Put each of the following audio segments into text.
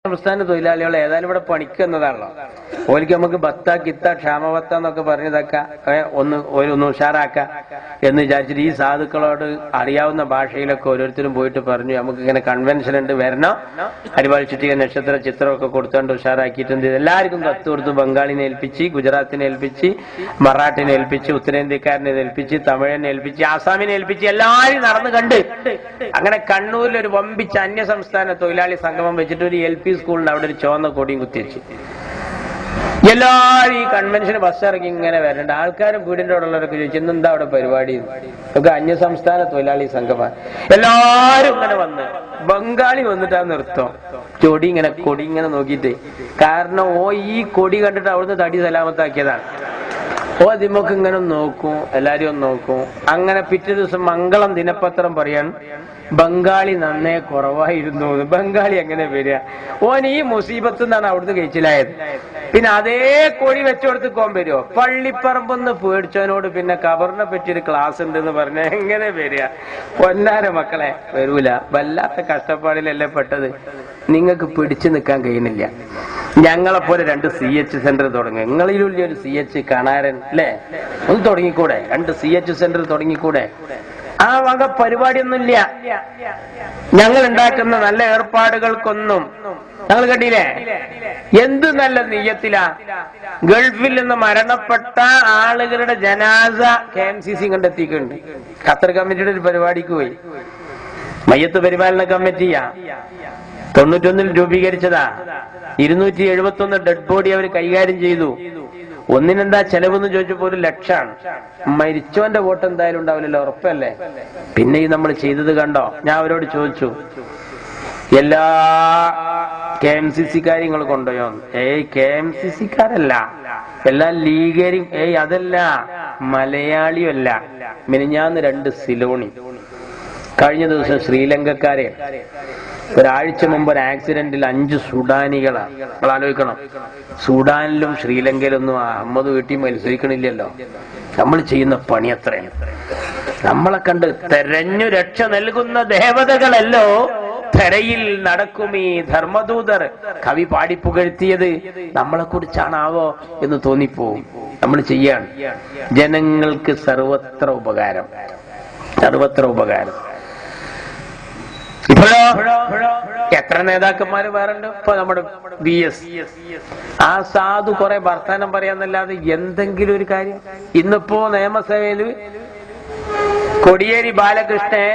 അന്യസംസ്ഥാന തൊഴിലാളികൾ ഏതായാലും ഇവിടെ പണിക്കുന്നതാണല്ലോ. ഓലിക്ക് നമുക്ക് ബത്ത കിത്ത ക്ഷാമബത്ത എന്നൊക്കെ പറഞ്ഞതൊക്കെ ഒന്ന് ഉഷാറാക്ക എന്ന് വിചാരിച്ചിട്ട് ഈ സാധുക്കളോട് അറിയാവുന്ന ഭാഷയിലൊക്കെ ഓരോരുത്തരും പോയിട്ട് പറഞ്ഞു, നമുക്ക് ഇങ്ങനെ കൺവെൻഷൻ ഉണ്ട്, വരണം, അരിവാൾ ചുറ്റിക നക്ഷത്ര ചിത്രമൊക്കെ കൊടുത്തോണ്ട് ഉഷാറാക്കിയിട്ടുണ്ട്. എല്ലാവർക്കും കത്ത് കൊടുത്തു. ബംഗാളിനെ ഏൽപ്പിച്ച്, ഗുജറാത്തിനെ ഏൽപ്പിച്ച്, മറാഠിനെ ഏൽപ്പിച്ച്, ഉത്തരേന്ത്യക്കാരനെ ഏൽപ്പിച്ച്, തമിഴനെ ഏൽപ്പിച്ച്, ആസാമിനെ ഏൽപ്പിച്ച് എല്ലാവരും നടന്ന് കണ്ട്. അങ്ങനെ കണ്ണൂരിൽ ഒരു വമ്പിച്ച അന്യസംസ്ഥാന തൊഴിലാളി സംഗമം വെച്ചിട്ട് ഒരു LP സ്കൂളിന് അവിടെ ഒരു ചുവന്ന കൊടിയും കുത്തിവെച്ചു. എല്ലാവരും ഈ കൺവെൻഷന് ബസ് ഇറങ്ങി ഇങ്ങനെ വരണ്ട. ആൾക്കാരും വീടിന്റെ അവിടെ ഉള്ളവരൊക്കെ ചോദിച്ചു, ഇന്നെന്താ അവിടെ പരിപാടി? ഒക്കെ അന്യസംസ്ഥാന തൊഴിലാളി സംഘമാണ്. എല്ലാരും ഇങ്ങനെ വന്ന് ബംഗാളി വന്നിട്ടാ നിർത്തം കൊടി ഇങ്ങനെ നോക്കിയിട്ട്. കാരണം ഈ കൊടി കണ്ടിട്ട് അവിടുന്ന് തടി സലാമത്താക്കിയതാണ്. അതിമൊക്കെ ഇങ്ങനെ നോക്കും, എല്ലാരും ഒന്ന് നോക്കും. അങ്ങനെ പിറ്റേ ദിവസം മംഗളം ദിനപത്രം പറയാൻ ബംഗാളി നന്നേ കുറവായിരുന്നു. ബംഗാളി എങ്ങനെ വരിക? ഈ മുസീബത്ത് നിന്നാണ് അവിടുന്ന് കഴിച്ചിലായത്. പിന്നെ അതേ കൊടി വെച്ചുകൊടുത്ത് വരുമോ? പള്ളിപ്പറമ്പൊന്ന് പേടിച്ചവനോട് പിന്നെ ഖബറിനെ പറ്റിയൊരു ക്ലാസ് ഉണ്ടെന്ന് പറഞ്ഞ എങ്ങനെ വരിക? പൊന്നാര മക്കളെ, വരൂല. വല്ലാത്ത കഷ്ടപ്പാടിലല്ലേ പെട്ടത്. നിങ്ങൾക്ക് പിടിച്ചു നിൽക്കാൻ കഴിയുന്നില്ല. ഞങ്ങളെപ്പോലെ 2 CH സെന്റർ തുടങ്ങുക. നിങ്ങളിലുള്ള ഒരു CH കാണാരൻ അല്ലേ, ഒന്ന് തുടങ്ങിക്കൂടെ? 2 CH സെന്റർ തുടങ്ങിക്കൂടെ? ആ വക പരിപാടിയൊന്നുമില്ല. ഞങ്ങൾ ഉണ്ടാക്കുന്ന നല്ല ഏർപ്പാടുകൾക്കൊന്നും ഞങ്ങൾ കണ്ടില്ലേ? എന്ത് നല്ല നെയ്യത്തിലാ. ഗൾഫിൽ നിന്ന് മരണപ്പെട്ട ആളുകളുടെ ജനാസ KMCC കണ്ടെത്തിയിട്ടുണ്ട്. ഖത്തർ കമ്മിറ്റിയുടെ ഒരു പരിപാടിക്ക് പോയി. മയ്യത്ത് പരിപാലന കമ്മിറ്റിയാ 91 രൂപീകരിച്ചതാ. 271 ഡെഡ് ബോഡി അവർ കൈകാര്യം ചെയ്തു. ഒന്നിനെന്താ ചെലവെന്ന് ചോദിച്ചപ്പോ 1 ലക്ഷമാണ്. മരിച്ചവന്റെ വോട്ട് എന്തായാലും ഉണ്ടാവില്ലല്ലോ, ഉറപ്പല്ലേ? പിന്നെ ഈ നമ്മൾ ചെയ്തത് കണ്ടോ? ഞാൻ അവരോട് ചോദിച്ചു, എല്ലാ KMCC കാര്യങ്ങൾ കൊണ്ടുപോയോ? KMCC-ക്കാരല്ല, എല്ലാ ലീഗരും. അതല്ല, മലയാളിയല്ല. മിനിഞ്ഞാന്ന് 2 സിലോണി, കഴിഞ്ഞ ദിവസം ശ്രീലങ്കക്കാരെ. ഒരാഴ്ച മുമ്പ് ഒരു ആക്സിഡന്റിൽ 5 സുഡാനികളാണ്. നമ്മൾ ആലോചിക്കണം, സുഡാനിലും ശ്രീലങ്കയിലൊന്നും അഹമ്മദ് വീട്ടിൽ മത്സരിക്കണില്ലല്ലോ. നമ്മൾ ചെയ്യുന്ന പണി അത്രയാണ്. നമ്മളെ കണ്ട് തെരഞ്ഞു രക്ഷ നൽകുന്ന ദേവതകളല്ലോ ധരയിൽ നടക്കുമീ ധർമ്മദൂതർ. കവി പാടിപ്പുകഴ്ത്തിയത് നമ്മളെ കുറിച്ചാണാവോ എന്ന് തോന്നിപ്പോവും. നമ്മൾ ചെയ്യാണ്. ജനങ്ങൾക്ക് സർവത്ര ഉപകാരം, സർവത്ര ഉപകാരം. ഇപ്പോഴോ എത്ര നേതാക്കന്മാര് വേറുണ്ട്. ഇപ്പൊ നമ്മുടെ VS ആ സാധു കുറെ വർത്താനം പറയാന്നല്ലാതെ എന്തെങ്കിലും ഒരു കാര്യം. ഇന്നിപ്പോ നിയമസഭയില് കോടിയേരി ബാലകൃഷ്ണനെ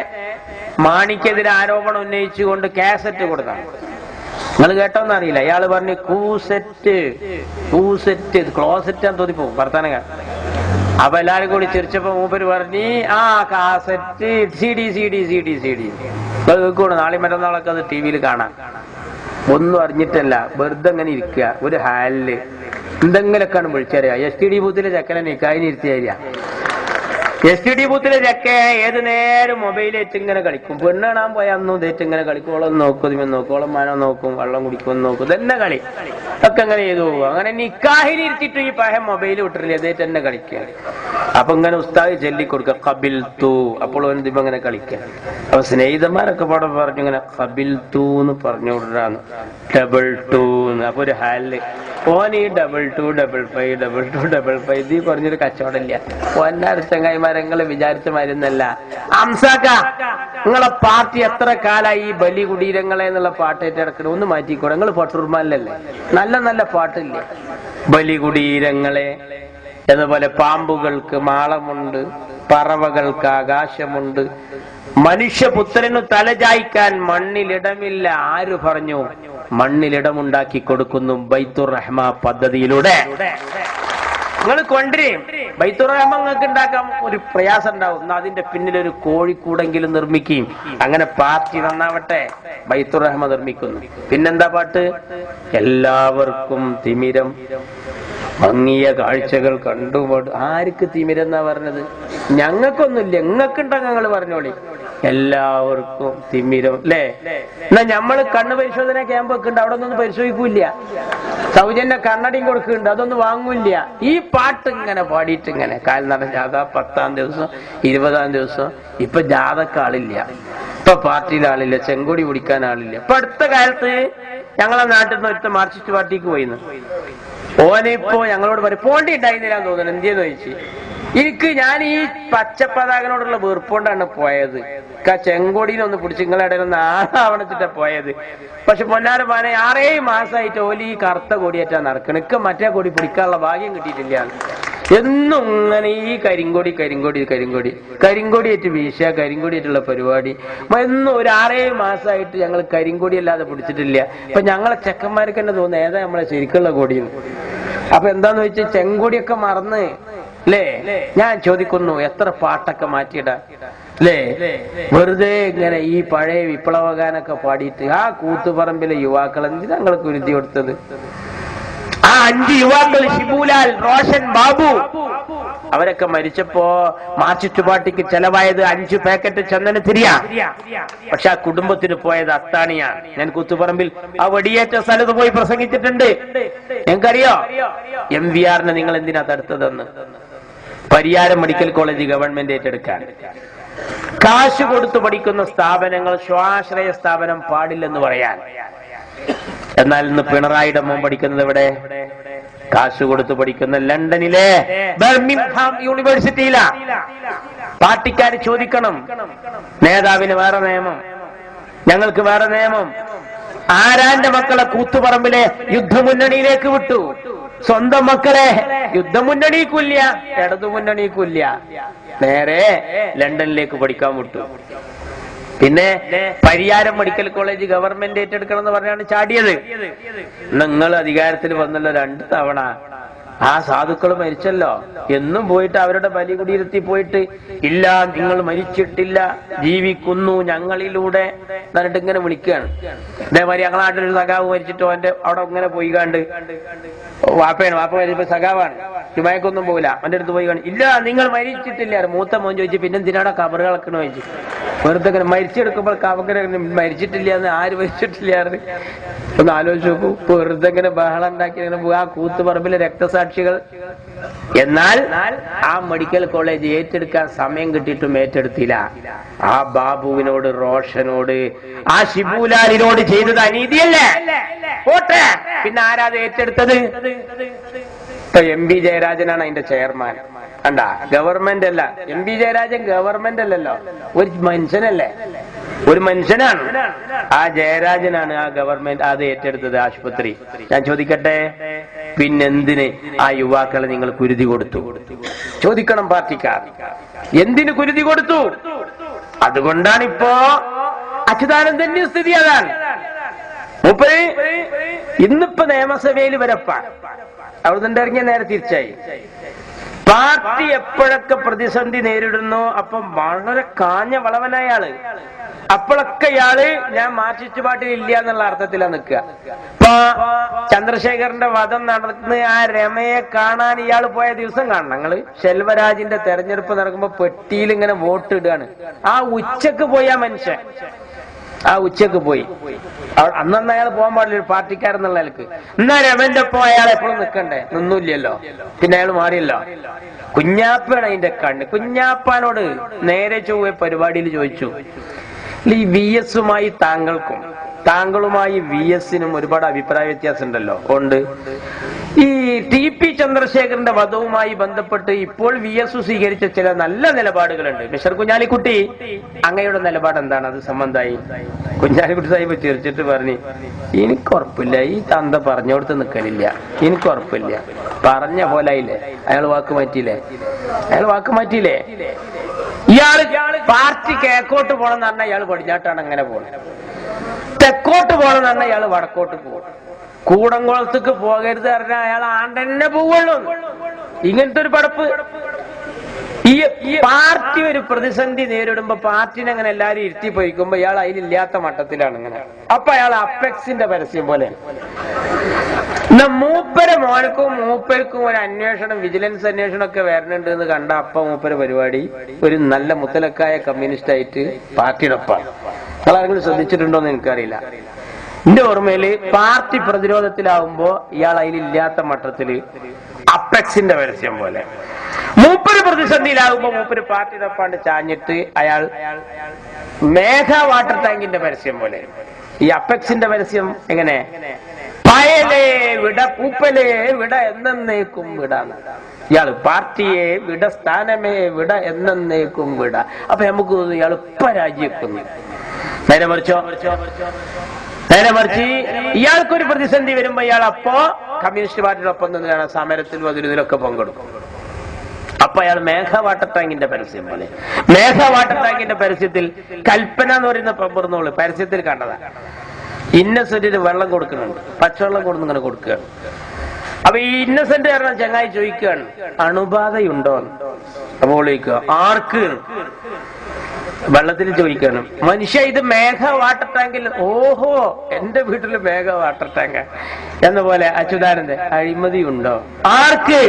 മാണിക്കെതിരെ ആരോപണം ഉന്നയിച്ചുകൊണ്ട് കാസറ്റ് കൊടുത്താണ്. നിങ്ങൾ കേട്ടോന്ന് അറിയില്ല. അയാള് പറഞ്ഞു ക്ലോസറ്റ് ആന്ന് തോന്നിപ്പോ വർത്താനങ്ങൾ. അപ്പൊ എല്ലാരും കൂടി ചിരിച്ചപ്പോ മൂപ്പര് പറഞ്ഞു, ആ കാസറ്റ് CD കേൾക്കൂടെ, നാളെ മറ്റന്നാളൊക്കെ അത് TV കാണാം. ഒന്നും അറിഞ്ഞിട്ടല്ല, വെറുതെ അങ്ങനെ ഇരിക്കുക ഒരു ഹാലില്. എന്തെങ്കിലൊക്കെയാണ് വിളിച്ചറിയാ. STD ബൂത്തിലെ ചെക്കനെ നിക്കായിനിരുത്തിയാ. STD ബൂത്തിലെ ചെക്ക ഏത് നേരം മൊബൈലേറ്റ് ഇങ്ങനെ കളിക്കും. പെണ്ണ് കാണാൻ പോയാൽ അന്നും ഇതേറ്റ് ഇങ്ങനെ കളിക്കോളം നോക്കും, ഇതിമേ നോക്കോളം മാനോ നോക്കും, വെള്ളം കുടിക്കുമെന്ന് നോക്കും. ഇതന്നെ കളി ഒക്കെ അങ്ങനെ ചെയ്തു പോകും. അങ്ങനെ നിക്കാഹിനിരുത്തിട്ട് ഈ പഹം മൊബൈൽ വിട്ടിട്ടില്ല, ഇതേറ്റ് തന്നെ കളിക്കുക. അപ്പൊ ഇങ്ങനെ ഉസ്താദ് ചൊല്ലിക്കൊടുക്കുക ഖബിൽ തൂ. അപ്പോൾ ഇതിപ്പോ അങ്ങനെ കളിക്കുക. അപ്പൊ സ്നേഹിതന്മാരൊക്കെ പാടെ പറഞ്ഞു ഇങ്ങനെ ഖബിൽ തൂ എന്ന് പറഞ്ഞു വിടാന്ന്, ഡബിൾ 2 എന്ന്. അപ്പൊ ഒരു ഹാലില് ഓൻ ഈ 22 55 ഇത് പറഞ്ഞൊരു കച്ചവടമില്ല. ഓന്നാർ ചങ്ങായിമാരങ്ങള് വിചാരിച്ച മരുന്നല്ല. അംസാക്ക, നിങ്ങളെ പാർട്ടി എത്ര കാലായി ഈ ബലി കുടീരങ്ങളെ എന്നുള്ള പാട്ട് ഏറ്റെടുക്കണം? ഒന്ന് മാറ്റിക്കൂടെ? നിങ്ങൾ പട്ടുർമാലല്ലേ, നല്ല നല്ല പാട്ടില്ലേ? ബലി കുടീരങ്ങളെ എന്നപോലെ പാമ്പുകൾക്ക് മാളമുണ്ട്, പറവകൾക്ക് ആകാശമുണ്ട്, മനുഷ്യപുത്രനു തലചായ്ക്കാൻ മണ്ണിലിടമില്ല. ആര് പറഞ്ഞു? മണ്ണിലിടമുണ്ടാക്കി കൊടുക്കുന്നു ബൈത്തുർ റഹ്മ പദ്ധതിയിലൂടെ. നിങ്ങൾ കൊണ്ടുവരും ബൈത്തുർ റഹ്മ. നിങ്ങൾക്ക് ഉണ്ടാക്കാൻ ഒരു പ്രയാസം ഉണ്ടാവും. അതിന്റെ പിന്നിലൊരു കോഴിക്കൂടെങ്കിലും നിർമ്മിക്കുകയും. അങ്ങനെ പാർട്ടി നന്നാവട്ടെ. ബൈത്തുർ റഹ്മ നിർമ്മിക്കുന്നു. പിന്നെന്താ പാട്ട്? എല്ലാവർക്കും തിമിരം, ഭംഗിയ കാഴ്ചകൾ കണ്ടുപോട്. ആർക്ക് തിമിരെന്നാ പറഞ്ഞത്? ഞങ്ങൾക്കൊന്നുമില്ല, ഞങ്ങൾക്കുണ്ടെങ്കിൽ ഞങ്ങൾ പറഞ്ഞോളി. എല്ലാവർക്കും തിമിരം അല്ലേ? എന്നാ ഞമ്മള് കണ്ണ് പരിശോധന ക്യാമ്പ് ഒക്കെ ഉണ്ട്, അവിടെ ഒന്നും പരിശോധിക്കൂല്ല. സൗജന്യ കണ്ണടയും കൊടുക്കുന്നുണ്ട്, അതൊന്നും വാങ്ങൂല്ല. ഈ പാട്ട് ഇങ്ങനെ പാടിയിട്ട് ഇങ്ങനെ കാൽനട ജാഥ 10-ാം ദിവസം 20-ാം ദിവസം. ഇപ്പൊ ജാഥക്ക് ആളില്ല, ഇപ്പൊ പാർട്ടിയിൽ ആളില്ല, ചെങ്കൊടി പിടിക്കാൻ ആളില്ല. ഇപ്പൊ അടുത്ത കാലത്ത് ഞങ്ങളെ നാട്ടിൽ നിന്ന് ഒരുത്ത മാർക്സിസ്റ്റ് പാർട്ടിക്ക് പോയിന്ന്. ഓനിപ്പോ ഞങ്ങളോട് പറയും പോണ്ടി ഉണ്ടായിരുന്നില്ലാന്ന് തോന്നുന്നു. എന്തിയെന്ന് ചോദിച്ചു. ഞാൻ ഈ പച്ചപ്പതാകനോടുള്ള വീർപ്പുകൊണ്ടാണ് പോയത്. ചെങ്കോടിയിലൊന്ന് പിടിച്ച് നിങ്ങളുടെ ഇടയിൽ ഒന്ന് ആളാവണച്ചിട്ടാ പോയത്. പക്ഷെ പൊന്നാര പാനെ 6 മാസമായിട്ട് ഓലി ഈ കറുത്ത കൊടിയേറ്റാ നടക്കണം. മറ്റേ കൊടി പിടിക്കാനുള്ള ഭാഗ്യം കിട്ടിയിട്ടില്ല. എന്നും ഇങ്ങനെ ഈ കരിങ്കൊടിയേറ്റ് വീശ, കരിങ്കൊടിയായിട്ടുള്ള പരിപാടി എന്നും ഒരു 6 മാസമായിട്ട് ഞങ്ങൾ കരിങ്കൊടി അല്ലാതെ പിടിച്ചിട്ടില്ല. ഇപ്പൊ ഞങ്ങളെ ചെക്കന്മാർക്ക് തന്നെ തോന്നുന്നു ഏതാ നമ്മളെ ശരിക്കുള്ള കൊടിയെന്ന്. അപ്പൊ എന്താന്ന് വെച്ചാൽ ചെങ്കൊടിയൊക്കെ മറന്ന് അല്ലേ. ഞാൻ ചോദിക്കുന്നു എത്ര പാട്ടൊക്കെ മാറ്റിയിടാ അല്ലേ. വെറുതെ ഇങ്ങനെ ഈ പഴയ വിപ്ലവഗാനൊക്കെ പാടിയിട്ട് ആ കൂത്തുപറമ്പിലെ യുവാക്കൾ എന്തിനാ ഞങ്ങൾ കുരുതി കൊടുത്തത്? ആ 5 യുവാക്കൾ ഷിബുലാൽ, റോഷൻ, ബാബു അവരൊക്കെ മരിച്ചപ്പോ മാർക്സിസ്റ്റ് പാർട്ടിക്ക് ചെലവായത് 5 പാക്കറ്റ് ചന്ദനത്തിരിയാ. പക്ഷെ ആ കുടുംബത്തിന് പോയത് അത്താണിയാണ്. ഞാൻ കൂത്തുപറമ്പിൽ ആ വെടിയേറ്റ സ്ഥലത്ത് പോയി പ്രസംഗിച്ചിട്ടുണ്ട്. ഞങ്ങൾക്കറിയോ MVR-നെ നിങ്ങൾ എന്തിനാ തടുത്തതെന്ന്. പരിയാരം മെഡിക്കൽ കോളേജ് ഗവൺമെന്റ് ഏറ്റെടുക്കാൻ കാശ് കൊടുത്തു പഠിക്കുന്ന സ്ഥാപനങ്ങൾ സ്വാശ്രയ സ്ഥാപനം പാടില്ലെന്ന് പറയാൻ. എന്നാൽ ഇന്ന് പിണറായിയുടെ മോൻ പഠിക്കുന്നത് ഇവിടെ കാശ് കൊടുത്തു പഠിക്കുന്ന ലണ്ടനിലെ ബർമിംഗ്ഹാം യൂണിവേഴ്സിറ്റിയിലാ. പാർട്ടിക്കാർ ചോദിക്കണം, നേതാവിന് വേറെ നിയമം, ഞങ്ങൾക്ക് വേറെ നിയമം. ആരാന്റെ മക്കളെ കൂത്തുപറമ്പിലെ യുദ്ധമുന്നണിയിലേക്ക് വിട്ടു? സ്വന്തം മക്കളെ യുദ്ധമുന്നണിക്കുല്ല, ഇടതുമുന്നണിക്കുല്ല, നേരെ ലണ്ടനിലേക്ക് പഠിക്കാൻ വിട്ടു. പിന്നെ പരിയാരം മെഡിക്കൽ കോളേജ് ഗവൺമെന്റ് ഏറ്റെടുക്കണം എന്ന് പറഞ്ഞാണ് ചാടിയത്. നിങ്ങൾ അധികാരത്തിൽ വന്നല്ലോ 2 തവണ. ആ സാധുക്കൾ മരിച്ചല്ലോ. എന്നും പോയിട്ട് അവരുടെ ബലികുടീരത്തിൽ പോയിട്ട് ഇല്ല നിങ്ങൾ മരിച്ചിട്ടില്ല, ജീവിക്കുന്നു ഞങ്ങളിലൂടെ എന്നിട്ട് ഇങ്ങനെ വിളിക്കുകയാണ്. അതേമാതിരി ഞങ്ങളെ നാട്ടിലൊരു സഖാവ് മരിച്ചിട്ട് അവന്റെ അവിടെ ഇങ്ങനെ പോയി കണ്ട് വാപ്പ മരിച്ചപ്പോ സഖാവാണ്, ചുമയൊക്കൊന്നും പോകില്ല. അവന്റെ അടുത്ത് പോയി കാണും, ഇല്ല നിങ്ങൾ മരിച്ചിട്ടില്ല. മൂത്ത മോൻ ചോദിച്ചു പിന്നെ എന്തിനാണ് കബറ് കളക്കണ ചോദിച്ചു. വെറുതെ ഇങ്ങനെ മരിച്ചെടുക്കുമ്പോൾ കവകര മരിച്ചിട്ടില്ല എന്ന് ആര് മരിച്ചിട്ടില്ലായിരുന്നു. ഒന്ന് ആലോചിച്ച് നോക്കൂ. വെറുതെ ഇങ്ങനെ ബഹളം ഉണ്ടാക്കി ആ കൂത്തുപറമ്പിലെ രക്തസാക്ഷികൾ. എന്നാൽ ആ മെഡിക്കൽ കോളേജ് ഏറ്റെടുക്കാൻ സമയം കിട്ടിയിട്ടും ഏറ്റെടുത്തില്ല. ആ ബാബുവിനോട്, റോഷനോട്, ആ ഷിബുലാലിനോട് ചെയ്തത് അനീതിയല്ലേ? പോട്ടെ, പിന്നെ ആരാത് ഏറ്റെടുത്തത്? ഇപ്പൊ MB ജയരാജനാണ് അതിന്റെ ചെയർമാൻ. കണ്ടാ, ഗവൺമെന്റ് അല്ല. MB ജയരാജൻ ഗവൺമെന്റ് അല്ലല്ലോ, ഒരു മനുഷ്യനല്ലേ, ഒരു മനുഷ്യനാണ്. ആ ജയരാജനാണ് ആ ഗവൺമെന്റ് അത് ഏറ്റെടുത്തത്, ആശുപത്രി. ഞാൻ ചോദിക്കട്ടെ, പിന്നെന്തിന് ആ യുവാക്കളെ നിങ്ങൾ കുരുതി കൊടുത്തു? ചോദിക്കണം പാർട്ടിക്കാർ, എന്തിന് കുരുതി കൊടുത്തു? അതുകൊണ്ടാണ് ഇപ്പോ അച്യുതാനന്ദന്റെ സ്ഥിതി അതാണ്. മൂപ്പര് ഇന്നിപ്പോ നിയമസഭയിൽ വരപ്പാ, അവിടുന്ന് ഇറങ്ങിയ നേരെ തിരിച്ചായി. പാർട്ടി എപ്പോഴൊക്കെ പ്രതിസന്ധി നേരിടുന്നു അപ്പം വളരെ കാഞ്ഞ വളവനായ ആള്, അപ്പോഴൊക്കെ ഇയാള് ഞാൻ മാർക്സിസ്റ്റ് പാർട്ടിയിൽ ഇല്ല എന്നുള്ള അർത്ഥത്തിലാണ് നിൽക്കുക. ഇപ്പൊ ചന്ദ്രശേഖരന്റെ വധം നടന്ന് ആ രമയെ കാണാൻ ഇയാൾ പോയ ദിവസം കാണണം നിങ്ങള്. ശെൽവരാജിന്റെ തെരഞ്ഞെടുപ്പ് നടക്കുമ്പോ പെട്ടിയിൽ ഇങ്ങനെ വോട്ട് ഇടുകയാണ്. ആ ഉച്ചക്ക് പോയി ആ മനുഷ്യൻ, ആ ഉച്ചക്ക് പോയി. അന്നന്ന് അയാൾ പോകാൻ പാടില്ല, ഒരു പാർട്ടിക്കാരെന്നുള്ള ആൾക്ക്. എന്നാ രമന്റെ ഒപ്പം അയാൾ എപ്പോഴും നിൽക്കണ്ടേ? നിന്നില്ലല്ലോ, പിന്നെ അയാൾ മാറിയല്ലോ. കുഞ്ഞാപ്പാണ് അതിന്റെ കണ്ണ്. കുഞ്ഞാപ്പാനോട് നേരെ ചൊവ്വ പരിപാടിയിൽ ചോദിച്ചു, ഈ VS-മായി താങ്കൾക്കും താങ്കളുമായി VS-നും ഒരുപാട് അഭിപ്രായ വ്യത്യാസം ഉണ്ടല്ലോ. ഉണ്ട്. ഈ TP ചന്ദ്രശേഖരന്റെ വധവുമായി ബന്ധപ്പെട്ട് ഇപ്പോൾ VS സ്വീകരിച്ച ചില നല്ല നിലപാടുകളുണ്ട്. മിസ്റ്റർ കുഞ്ഞാലിക്കുട്ടി, അങ്ങയുടെ നിലപാട് എന്താണ്? അത് സംബന്ധമായി കുഞ്ഞാലിക്കുട്ടി സാഹിബ് ചിരിച്ചിട്ട് പറഞ്ഞു, എനിക്കുറപ്പില്ല, ഈ തന്ത പറഞ്ഞോടത്ത് നിൽക്കലില്ല, എനിക്കുറപ്പില്ല. പറഞ്ഞ പോലായില്ലേ, അയാൾ വാക്ക് മാറ്റിയില്ലേ. ഇയാള് പാർട്ടി കേക്കോട്ട് പോണെന്ന് പറഞ്ഞാൽ ഇയാൾ പടിഞ്ഞാട്ടാണ് അങ്ങനെ പോണത്. തെക്കോട്ട് പോണെന്ന് പറഞ്ഞാൽ ഇയാള് വടക്കോട്ട് പോകും. കൂടംകുളത്തേക്ക് പോകരുത് പറഞ്ഞാൽ അയാൾ ആണ്ടന്നെ പോവുള്ളൂ. ഇങ്ങനത്തെ ഒരു പടപ്പ്. ഈ പാർട്ടി ഒരു പ്രതിസന്ധി നേരിടുമ്പോ പാർട്ടിനെ അങ്ങനെ എല്ലാരും ഇരുത്തി പോയിക്കുമ്പോ ഇയാൾ അതിലില്ലാത്ത മട്ടത്തിലാണ് ഇങ്ങനെ. അപ്പൊ അയാൾ അപ്പെക്സിന്റെ പരസ്യം പോലെ. മൂപ്പരെ മോനക്കും മൂപ്പർക്കും ഒരു അന്വേഷണം, വിജിലൻസ് അന്വേഷണം ഒക്കെ വരണുണ്ട് എന്ന് കണ്ട അപ്പ മൂപ്പര് പരിപാടി ഒരു നല്ല മുത്തലക്കായ കമ്മ്യൂണിസ്റ്റ് ആയിട്ട് പാർട്ടിയുടെ ഒപ്പാണ്. നിങ്ങളാരെങ്കിലും ശ്രദ്ധിച്ചിട്ടുണ്ടോ എന്ന് എനിക്കറിയില്ല. എന്റെ ഓർമ്മയില് പാർട്ടി പ്രതിരോധത്തിലാവുമ്പോ ഇയാൾ അതിലില്ലാത്ത മട്ടത്തില് അപ്പെക്സിന്റെ പരസ്യം പോലെ. മൂപ്പര് പ്രതിസന്ധിയിലാകുമ്പോ മൂപ്പര് പാർട്ടിയുടെ ഒപ്പാണ്ട് ചാഞ്ഞിട്ട് അയാൾ മേഘ വാട്ടർ ടാങ്കിന്റെ പരസ്യം പോലെ. ഈ അപ്പെക്സിന്റെ പരസ്യം എങ്ങനെ? പായലേ വിട, പൂപ്പലേ വിട, എന്നേക്കും വിട. ഇയാള് പാർട്ടിയെ വിട, സ്ഥാനമേ വിട, എന്നേക്കും വിട. അപ്പൊ നമുക്ക് ഇയാൾ ഇപ്പൊ രാജിവെക്കുന്നു. നേരെ മറിച്ചോ? നേരെ മറിച്ച് ഇയാൾക്കൊരു പ്രതിസന്ധി വരുമ്പോ ഇയാൾ അപ്പോ കമ്മ്യൂണിസ്റ്റ് പാർട്ടിയോടൊപ്പം നിന്നാണ് സമരത്തിലും ഇതിലൊക്കെ പങ്കെടുക്കും. അപ്പൊ അയാൾ മേഘ വാട്ടർ ടാങ്കിന്റെ പരസ്യം പോലെ. മേഘ വാട്ടർ ടാങ്കിന്റെ പരസ്യത്തിൽ കൽപ്പന എന്ന് പറയുന്ന പമ്പർന്നോള് പരസ്യത്തിൽ കണ്ടതാ. ഇന്നസെന്റിന് വെള്ളം കൊടുക്കുന്നുണ്ട്, പച്ചവെള്ളം കൊടുന്ന് ഇങ്ങനെ കൊടുക്കുകയാണ്. അപ്പൊ ഈ ഇന്നസെന്റ് കാരണം ചങ്ങായി ചോദിക്കുകയാണ്, അണുബാധയുണ്ടോ? അപ്പോൾ ചോദിക്കുക, ആർക്ക്? വെള്ളത്തിൽ ചോദിക്കാണ്. മനുഷ്യ, ഇത് മേഘ വാട്ടർ ടാങ്കിൽ. ഓഹോ, എന്റെ വീട്ടില് മേഘ വാട്ടർ ടാങ്ക് എന്ന പോലെ അച്യുതാനന്ദൻ, അഴിമതി ഉണ്ടോ? ആർക്ക്?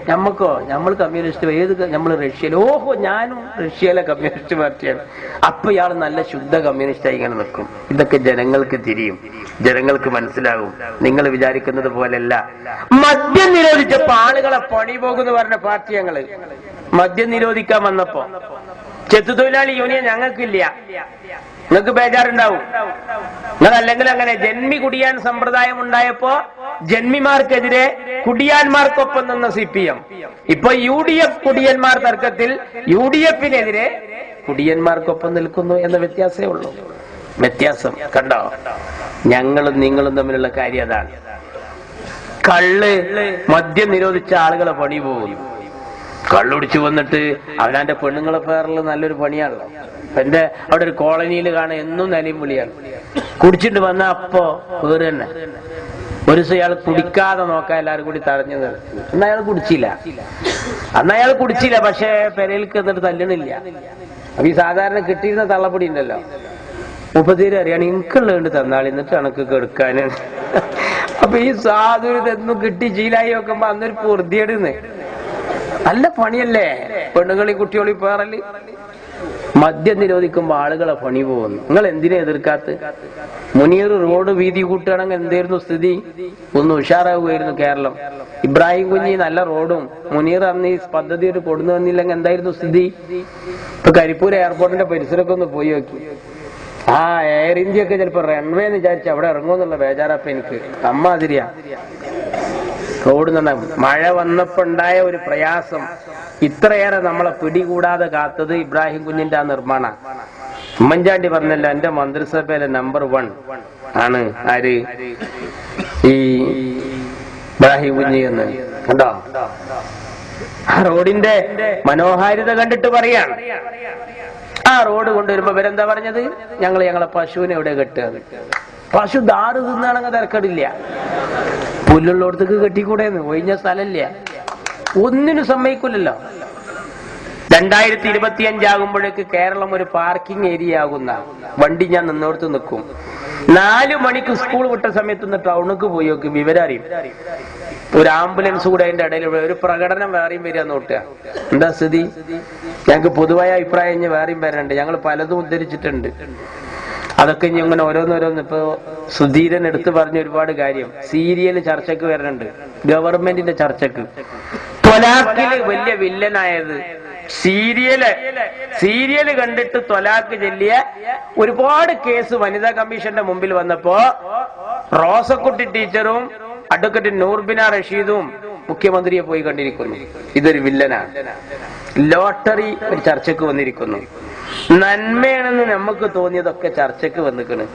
നമ്മക്കോ? നമ്മൾ കമ്മ്യൂണിസ്റ്റ്. ഏത്? നമ്മൾ റഷ്യയിൽ. ഓഹോ, ഞാനും റഷ്യയിലെ കമ്മ്യൂണിസ്റ്റ് പാർട്ടിയാണ്. അപ്പൊ ഇയാൾ നല്ല ശുദ്ധ കമ്മ്യൂണിസ്റ്റ് ഇങ്ങനെ നിൽക്കും. ഇതൊക്കെ ജനങ്ങൾക്ക് തിരിയും, ജനങ്ങൾക്ക് മനസ്സിലാകും. നിങ്ങൾ വിചാരിക്കുന്നത് പോലെയല്ല. മദ്യം നിരോധിച്ചപ്പോ ആളുകളെ പണി പോകുന്നു പറഞ്ഞ പാർട്ടി ഞങ്ങള്. മദ്യം നിരോധിക്കാൻ വന്നപ്പോ ചെത്തുതൊഴിലാളി യൂണിയൻ ഞങ്ങൾക്കില്ല, നിങ്ങൾക്ക് ബേജാറുണ്ടാവും. നിങ്ങൾ അല്ലെങ്കിൽ അങ്ങനെ ജന്മി കുടിയാൻ സമ്പ്രദായം ഉണ്ടായപ്പോ ജന്മിമാർക്കെതിരെ കുടിയാന്മാർക്കൊപ്പം നിന്ന CPM. ഇപ്പൊ UDF കുടിയന്മാർ തർക്കത്തിൽ UDFനെതിരെ കുടിയന്മാർക്കൊപ്പം നിൽക്കുന്നു എന്ന വ്യത്യാസമേ ഉള്ളൂ. വ്യത്യാസം കണ്ടോ? ഞങ്ങളും നിങ്ങളും തമ്മിലുള്ള കാര്യം അതാണ്. കള്ള്, മദ്യം നിരോധിച്ച ആളുകളെ പണി പോകുന്നു. കള്ളുടിച്ചു വന്നിട്ട് അവനാന്റെ പെണ്ണുങ്ങളെ പേരിൽ നല്ലൊരു പണിയാണല്ലോ. എന്റെ അവിടെ ഒരു കോളനിയിൽ കാണാൻ എന്നും നിലയും വിളിയാണ്. കുടിച്ചിട്ട് വന്ന അപ്പോ പേര് തന്നെ. ഒരു ദിവസം ഇയാൾ കുടിക്കാതെ നോക്കാൻ എല്ലാവരും കൂടി തടഞ്ഞു നിർത്തി. അന്ന് അയാൾ കുടിച്ചില്ല. പക്ഷെ പെരയിൽക്ക് എന്നിട്ട് തല്ലണില്ല. അപ്പൊ ഈ സാധാരണ കിട്ടിയിരുന്ന തള്ളപ്പൊടി ഉണ്ടല്ലോ, മുപ്പത്തിര് അറിയാണ്, എനിക്കുള്ളത് തന്നാൾ എന്നിട്ട് കണക്ക് കെടുക്കാന്. അപ്പൊ ഈ സാധുരതെന്നും കിട്ടി ശീലായി നോക്കുമ്പോ അന്നൊരു പൊറുതിയെടുന്ന്. നല്ല പണിയല്ലേ പെണ്ണുങ്ങളി കുട്ടികളി പേറല്. മദ്യം നിരോധിക്കുമ്പോ ആളുകളെ പണി പോകുന്നു. നിങ്ങൾ എന്തിനാ എതിർക്കാത്ത? മുനീർ റോഡ് വീതി കൂട്ടുകയാണെങ്കിൽ എന്തായിരുന്നു സ്ഥിതി? ഒന്ന് ഉഷാറാവുകയായിരുന്നു കേരളം. ഇബ്രാഹിം കുഞ്ഞി നല്ല റോഡും മുനീർ അന്ന് ഈ പദ്ധതി ഒരു കൊടുന്നു വന്നില്ലെങ്കിൽ എന്തായിരുന്നു സ്ഥിതി? ഇപ്പൊ കരിപ്പൂർ എയർപോർട്ടിന്റെ പരിസരമൊക്കെ ഒന്ന് പോയി നോക്കി. എയർ ഇന്ത്യ ഒക്കെ ചിലപ്പോ റൺവേ എന്ന് വിചാരിച്ചു അവിടെ ഇറങ്ങുമെന്നുള്ള ബേജാറപ്പ എനിക്ക്. അമ്മാതിരിയാ റോഡ് തന്നെ. മഴ വന്നപ്പോ ഉണ്ടായ ഒരു പ്രയാസം ഇത്രയേറെ നമ്മളെ പിടികൂടാതെ കാത്തത് ഇബ്രാഹിം കുഞ്ഞിന്റെ ആ നിർമ്മാണ. ഉമ്മൻചാണ്ടി പറഞ്ഞല്ലോ, എന്റെ മന്ത്രിസഭയിലെ നമ്പർ 1 ആണ് ആര്? ഈ ഇബ്രാഹിം കുഞ്ഞി എന്ന്. കണ്ടോ? ആ റോഡിന്റെ മനോഹാരിത കണ്ടിട്ട് പറയാണ്. ആ റോഡ് കൊണ്ടുവരുമ്പോ ഇവരെന്താ പറഞ്ഞത്? ഞങ്ങളെ പശുവിനെ എവിടെ കെട്ടുക? പശു ദാറ് തിന്നാണെങ്കിൽ തിരക്കടില്ല. പുല്ലുള്ളടത്തേക്ക് കെട്ടിക്കൂടെന്ന്, ഒഴിഞ്ഞ സ്ഥലമില്ല. ഒന്നിനും സമ്മതിക്കില്ലല്ലോ. 2025 ആകുമ്പോഴേക്ക് കേരളം ഒരു പാർക്കിംഗ് ഏരിയ ആകുന്ന വണ്ടി ഞാൻ നിന്നോടത്ത് നിൽക്കും. 4 മണിക്ക് സ്കൂൾ വിട്ട സമയത്ത് നിന്ന് ടൗണിക്ക് പോയി നോക്കും, വിവരം അറിയും. ഒരു ആംബുലൻസ് കൂടെ അതിന്റെ ഇടയിൽ ഒരു പ്രകടനം വേറെയും വരിക നോട്ടുക. എന്താ സ്ഥിതി? ഞങ്ങൾക്ക് പൊതുവായ അഭിപ്രായം ഇനി വേറെയും വരാനുണ്ട്. ഞങ്ങൾ പലതും ഉദ്ധരിച്ചിട്ടുണ്ട്. അതൊക്കെ ഇനി ഇങ്ങനെ ഓരോന്നോരോന്ന്. ഇപ്പൊ സുധീരൻ എടുത്തു പറഞ്ഞ ഒരുപാട് കാര്യം സീരിയൽ ചർച്ചക്ക് വരുന്നുണ്ട്, ഗവൺമെന്റിന്റെ ചർച്ചക്ക്. ത്വലാഖില് വലിയ വില്ലനായത് സീരിയല് കണ്ടിട്ട് ത്വലാഖ് ചൊല്ലിയ ഒരുപാട് കേസ് വനിതാ കമ്മീഷന്റെ മുമ്പിൽ വന്നപ്പോ റോസക്കുട്ടി ടീച്ചറും അഡ്വക്കേറ്റ് നൂർബിന റഷീദും മുഖ്യമന്ത്രിയെ പോയി കണ്ടിരിക്കുന്നു. ഇതൊരു വില്ലനാണ്. ലോട്ടറി ഒരു ചർച്ചക്ക് വന്നിരിക്കുന്നു. നന്മയാണെന്ന് നമുക്ക് തോന്നിയതൊക്കെ ചർച്ചക്ക് വന്നിക്കണ്.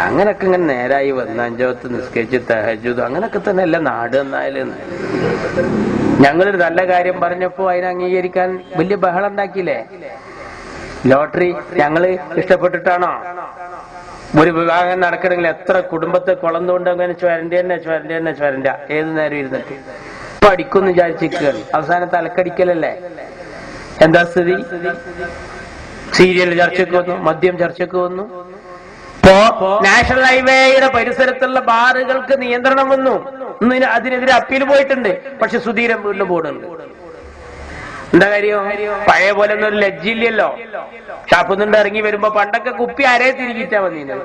അങ്ങനൊക്കെ ഇങ്ങനെ നേരായി വന്ന് 5 വക്ത് നിസ്കരിച്ച് തഹജ്ജുദ് അങ്ങനൊക്കെ തന്നെ അല്ല നാട് എന്നായാലും. ഞങ്ങളൊരു നല്ല കാര്യം പറഞ്ഞപ്പോ അതിനെ അംഗീകരിക്കാൻ വലിയ ബഹളം ഉണ്ടാക്കിയില്ലേ? ലോട്ടറി ഞങ്ങള് ഇഷ്ടപ്പെട്ടിട്ടാണോ? ഒരു വിവാഹം നടക്കണമെങ്കിൽ എത്ര കുടുംബത്തെ കുളന്നുകൊണ്ട് അങ്ങനെ ചുരണ്ട ഏത് നേരം ഇരുന്നിട്ട് ഇപ്പൊ അടിക്കൊന്ന് വിചാരിച്ചിരിക്കുകയാണ്. അവസാനം തലക്കടിക്കലല്ലേ? എന്താ സ്ഥിതി? സീരിയൽ ചർച്ചയ്ക്ക് വന്നു, മദ്യം ചർച്ചയ്ക്ക് വന്നു. ഇപ്പോ നാഷണൽ ഹൈവേയുടെ പരിസരത്തുള്ള ബാറുകൾക്ക് നിയന്ത്രണം വന്നു. അതിനെതിരെ അപ്പീൽ പോയിട്ടുണ്ട്. പക്ഷെ സുധീരൻ വീണ്ടും ബോർഡുണ്ട്. എന്താ കാര്യം? പഴയ പോലെ ഒന്നും ഒരു ലജ്ജില്ലല്ലോ. ഷാപ്പുന്നുണ്ട് ഇറങ്ങി വരുമ്പോ പണ്ടൊക്കെ കുപ്പി അരേ തിരികിറ്റാ വന്നിരുന്നത്.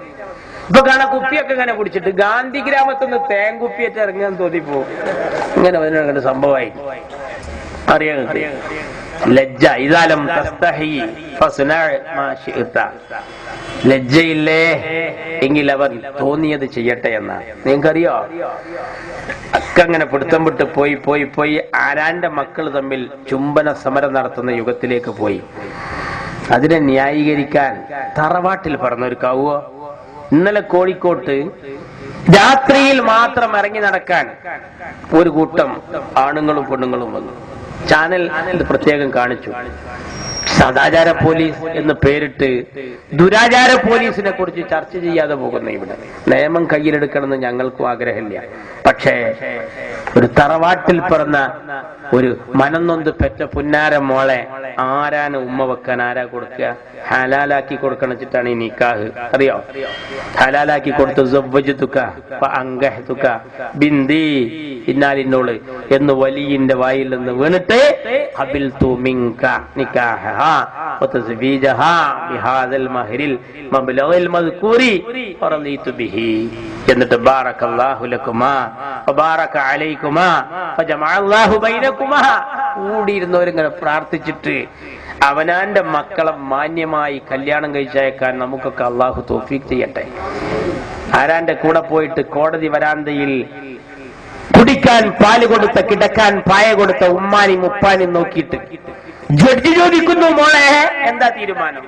ഇപ്പൊ കാണാൻ കുപ്പിയൊക്കെ ഇങ്ങനെ കുടിച്ചിട്ട് ഗാന്ധി ഗ്രാമത്തുനിന്ന് തേങ്കുപ്പിയേറ്റ് ഇറങ്ങാൻ തോന്നിപ്പോ ഇങ്ങനെ വന്നിട്ട് സംഭവമായി അറിയാൻ. ലജ്ജ. ഇദാലം തസ്തഹി ഫസ്ന മാ ശിഅത. ലജ്ജയില്ലേ എങ്കിൽ അവൻ തോന്നിയത് ചെയ്യട്ടെ എന്നാണ്. നിങ്ങൾക്കറിയോ, അക്കങ്ങനെ പിടുത്തം വിട്ട് പോയി പോയി പോയി ആരാന്റെ മക്കൾ തമ്മിൽ ചുംബന സമരം നടത്തുന്ന യുഗത്തിലേക്ക് പോയി. അതിനെ ന്യായീകരിക്കാൻ തറവാട്ടിൽ പറഞ്ഞൊരു കൗവോ. ഇന്നലെ കോഴിക്കോട്ട് രാത്രിയിൽ മാത്രം ഇറങ്ങി നടക്കാൻ ഒരു കൂട്ടം ആണുങ്ങളും പെണ്ണുങ്ങളും വന്നു. ചാനൽ ഇത് പ്രത്യേകം കാണിച്ചു. സദാചാര പോലീസ് എന്ന് പേരിട്ട് ദുരാചാര പോലീസിനെ കുറിച്ച് ചർച്ച ചെയ്യാതെ പോകുന്ന ഇവിടെ നിയമം കയ്യിലെടുക്കണമെന്ന് ഞങ്ങൾക്കും ആഗ്രഹമില്ല. പക്ഷേ ഒരു തറവാട്ടിൽ പിറന്ന ഒരു മനംനൊന്ത് പെറ്റ പുന്നാര മോളെ ആരാണ് ഉമ്മ വെക്കാൻ, ആരാ കൊടുക്കുക? ഹലാലാക്കി കൊടുക്കണം വെച്ചിട്ടാണ് ഈ നിക്കാഹ്. അറിയോ? ഹലാലാക്കി കൊടുത്ത് ബിന്ദി ഇന്നാലിന്നോള് എന്ന് വലിയന്റെ വായിൽ നിന്ന് വീണിട്ട് എന്നിട്ട് ബാറകല്ലാഹു ലക്കുമാ വബാറക അലൈക്കുമാ ഫജമഅല്ലാഹു ബൈനകുമാ കൂടിയിരുന്നവരിങ്ങനെ പ്രാർത്ഥിച്ചിട്ട് അവനാന്റെ മക്കളെ മാന്യമായി കല്യാണം കഴിച്ചയക്കാൻ നമുക്കൊക്കെ അള്ളാഹു തൗഫീഖ് ചെയ്യട്ടെ. ആരാന്റെ കൂടെ പോയിട്ട് കോടതി വരാന്തയിൽ കുടിക്കാൻ പാല് കൊടുത്ത, കിടക്കാൻ പായ കൊടുത്ത ഉമ്മാനി മുപ്പാനി നോക്കിയിട്ട് ജഡ്ജി ചോദിക്കുന്നു, മോളെ എന്താ തീരുമാനം?